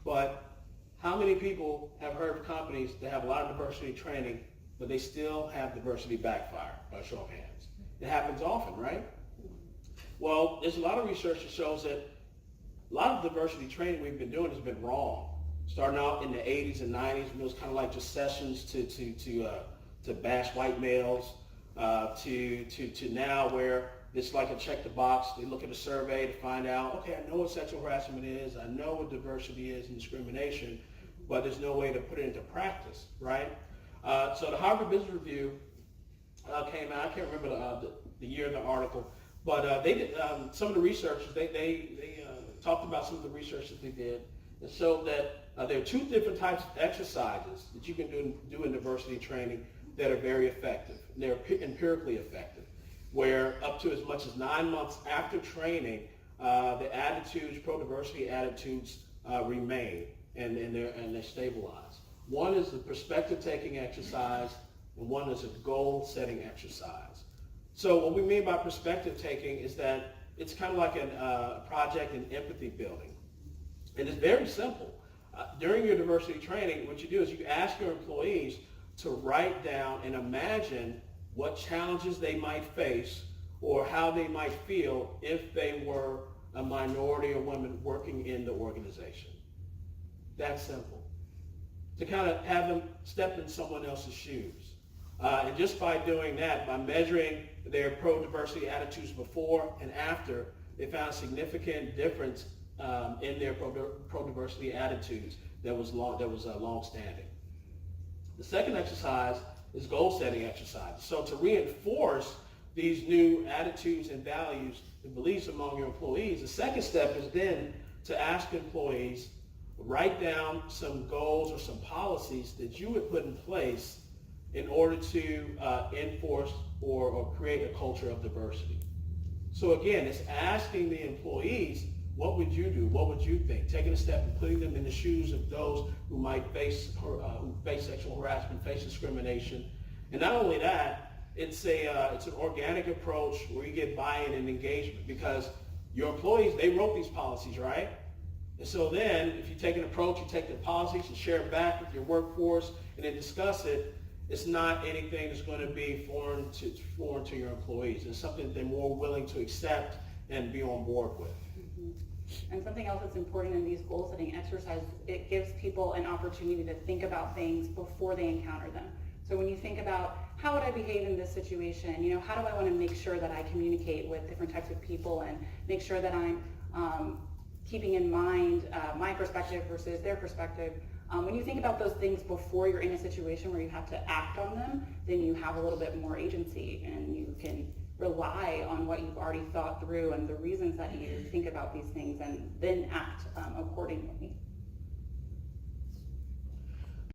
But how many people have heard of companies that have a lot of diversity training, but they still have diversity backfire? By show of hands. It happens often, right? Well, there's a lot of research that shows that a lot of diversity training we've been doing has been wrong. Starting out in the 80s and 90s, when it was kind of like just sessions to bash white males, to now where it's like a check the box. They look at a survey to find out, okay, I know what sexual harassment is, I know what diversity is and discrimination, but there's no way to put it into practice, right? So the Harvard Business Review came out. I can't remember the year of the article, but they did some of the researchers. They talked about some of the research that they did and showed that there are two different types of exercises that you can do in diversity training that are very effective. They're empirically effective, where up to as much as 9 months after training, the attitudes, pro-diversity attitudes, remain and they stabilize. One is the perspective-taking exercise, and one is a goal-setting exercise. So what we mean by perspective-taking is that it's kind of like a project in empathy building. And it's very simple. During your diversity training, what you do is you ask your employees to write down and imagine what challenges they might face or how they might feel if they were a minority or women working in the organization. That's simple. To kind of have them step in someone else's shoes. And just by doing that, by measuring their pro-diversity attitudes before and after, they found a significant difference in their pro-diversity attitudes that was long-standing. The second exercise is goal-setting exercise. So to reinforce these new attitudes and values and beliefs among your employees, the second step is then to ask employees, write down some goals or some policies that you would put in place in order to enforce or create a culture of diversity. So again, it's asking the employees, what would you do? What would you think? Taking a step and putting them in the shoes of those who might face sexual harassment, face discrimination. And not only that, it's an organic approach where you get buy-in and engagement, because your employees, they wrote these policies, right? And so then if you take an approach, you take the policies and share it back with your workforce and then discuss it, it's not anything that's going to be foreign to your employees. It's something that they're more willing to accept and be on board with. And something else that's important in these goal-setting exercises, it gives people an opportunity to think about things before they encounter them. So when you think about, how would I behave in this situation? How do I want to make sure that I communicate with different types of people and make sure that I'm keeping in mind my perspective versus their perspective. When you think about those things before you're in a situation where you have to act on them, then you have a little bit more agency and you can rely on what you've already thought through and the reasons that you think about these things and then act accordingly.